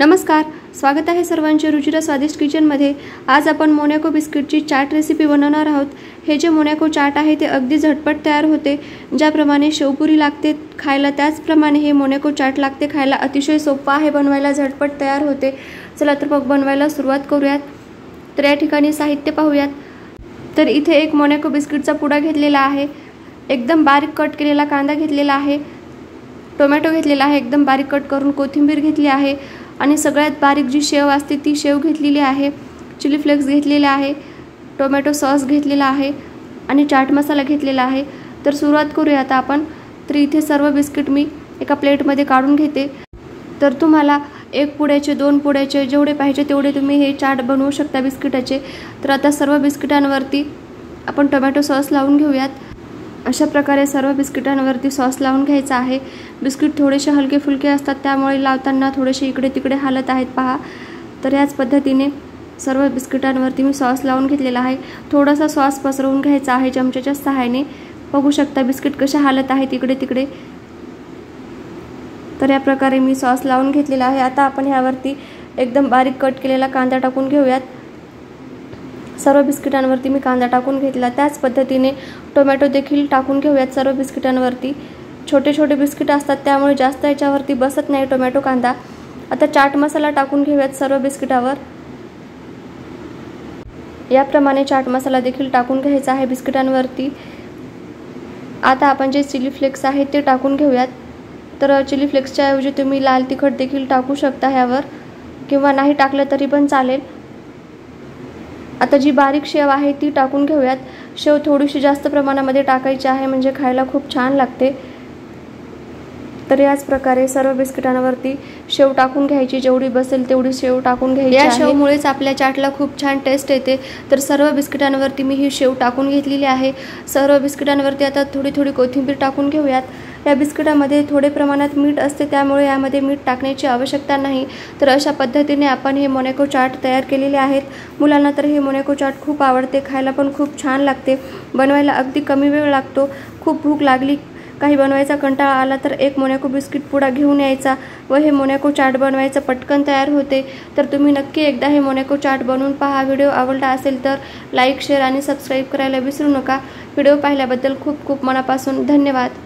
नमस्कार, स्वागत आहे सर्वांचे रुचिरा स्वादिष्ट किचनमध्ये। आज आपण मोनॅको बिस्किटची चाट रेसिपी बनवणार आहोत। हे जे मोनॅको चाट आहे ते अगदी झटपट तयार होते। ज्याप्रमाणे शेवपुरी लागते खायला त्याचप्रमाणे हे मोनॅको चाट लागते खायला। अतिशय सोपा आहे बनवायला, झटपट तयार होते। चला तर मग बनवायला सुरुवात करूयात। तर या ठिकाणी साहित्य पाहूयात। तर इथे एक मोनॅको बिस्किटचा पुडा घेतलेला आहे, एकदम बारीक कट केलेला कांदा घेतलेला आहे, टोमॅटो घेतलेला आहे, एकदम बारीक कट करून कोथिंबीर घेतली आहे आणि सगळ्यात बारीक जी शेव असते ती शेव घेतलेली आहे, चिली फ्लेक्स घेतलेले आहे, टोमॅटो सॉस घेतलेला आहे आणि चाट मसाला घेतलेला आहे। तर सुरुवात करूया आता आपण। तर इथे सर्व बिस्किट मी एका प्लेटमध्ये काढून घेते। तर तुम्हाला एक पुड्याचे, दोन पुड्याचे जेवढे पाहिजे तेवढे तुम्ही हे चाट बनवू शकता बिस्किटाचे। तर आता सर्व बिस्किटांवरती आपण टोमॅटो सॉस लावून घेऊयात। अशा प्रकारे सर्व बिस्किटांवरती सॉस लावून घ्यायचा आहे। बिस्किट थोडेसे हलके फुलके असतात त्यामुळे लावताना थोडेसे इकडे तिकडे हालत आहेत पहा। तर याच पद्धतीने सर्व बिस्किटांवरती मी सॉस लावून घेतलेला आहे। थोडासा सॉस पसरवून घ्यायचा आहे चमच्याच्या सहाय्याने। बघू शकता बिस्किट कसे हालत आहेत इकडे तिकडे। तर या प्रकारे मी सॉस लावून घेतलेला आहे। आता आपण यावरती एकदम बारीक कट केलेला कांदा टाकून घेऊयात। सर्व बिस्किटांवरती मी कांदा टाकून घेतला। त्याच पद्धतीने टोमॅटो देखील टाकून घेऊयात सर्व बिस्किटांवरती। छोटे छोटे बिस्किट असतात त्यामुळे जास्त याच्यावरती बसत नाही टोमॅटो कांदा। आता चाट मसाला टाकून घेऊयात सर्व बिस्किटावर। याप्रमाणे चाट मसाला देखील टाकून घ्यायचा आहे बिस्किटांवरती। आता आपण जे चिली फ्लेक्स आहेत ते टाकून घेऊयात। तर चिली फ्लेक्सच्या ऐवजी तुम्ही लाल तिखट देखील टाकू शकता ह्यावर, किंवा नाही टाकलं तरी पण चालेल। आता जी बारीक शेव आहे ती टाकून घेऊयात। शेव थोडीशी जास्त प्रमाणामध्ये टाकायची आहे म्हणजे खायला खूप छान लागते। तर याच प्रकारे सर्व बिस्किटांवरती शेव टाकून घ्यायची, जेवढी बसेल तेवढी शेव टाकून घ्यायची। या शेवमुळेच आपल्या चाटला खूप छान टेस्ट येते। तर सर्व बिस्किटांवरती मी ही शेव टाकून घेतलेली आहे। सर्व बिस्किटांवरती आता थोडी थोडी कोथिंबीर टाकून घेऊयात। या बिस्किटामध्ये थोडे प्रमाणात मीठ असते त्यामुळे यामध्ये मीठ टाकण्याची आवश्यकता नाही। तर अशा पद्धतीने आपण हे मोनॅको चाट तयार केलेले आहेत। मुलांना तर हे मोनॅको चाट खूप आवडते, खायला पण खूप छान लागते। बनवायला अगदी कमी वेळ लागतो। खूप भूक लागली, काही बनवायचा कंटाळा आला तर एक मोनॅको बिस्किट पुडा घेऊन यायचा व हे मोनॅको चाट बनवायचं, पटकन तयार होते। तर तुम्ही नक्की एकदा हे मोनॅको चाट बनवून पहा। व्हिडिओ आवडला असेल तर लाईक, शेअर आणि सबस्क्राईब करायला विसरू नका। व्हिडिओ पाहिल्याबद्दल खूप खूप मनापासून धन्यवाद।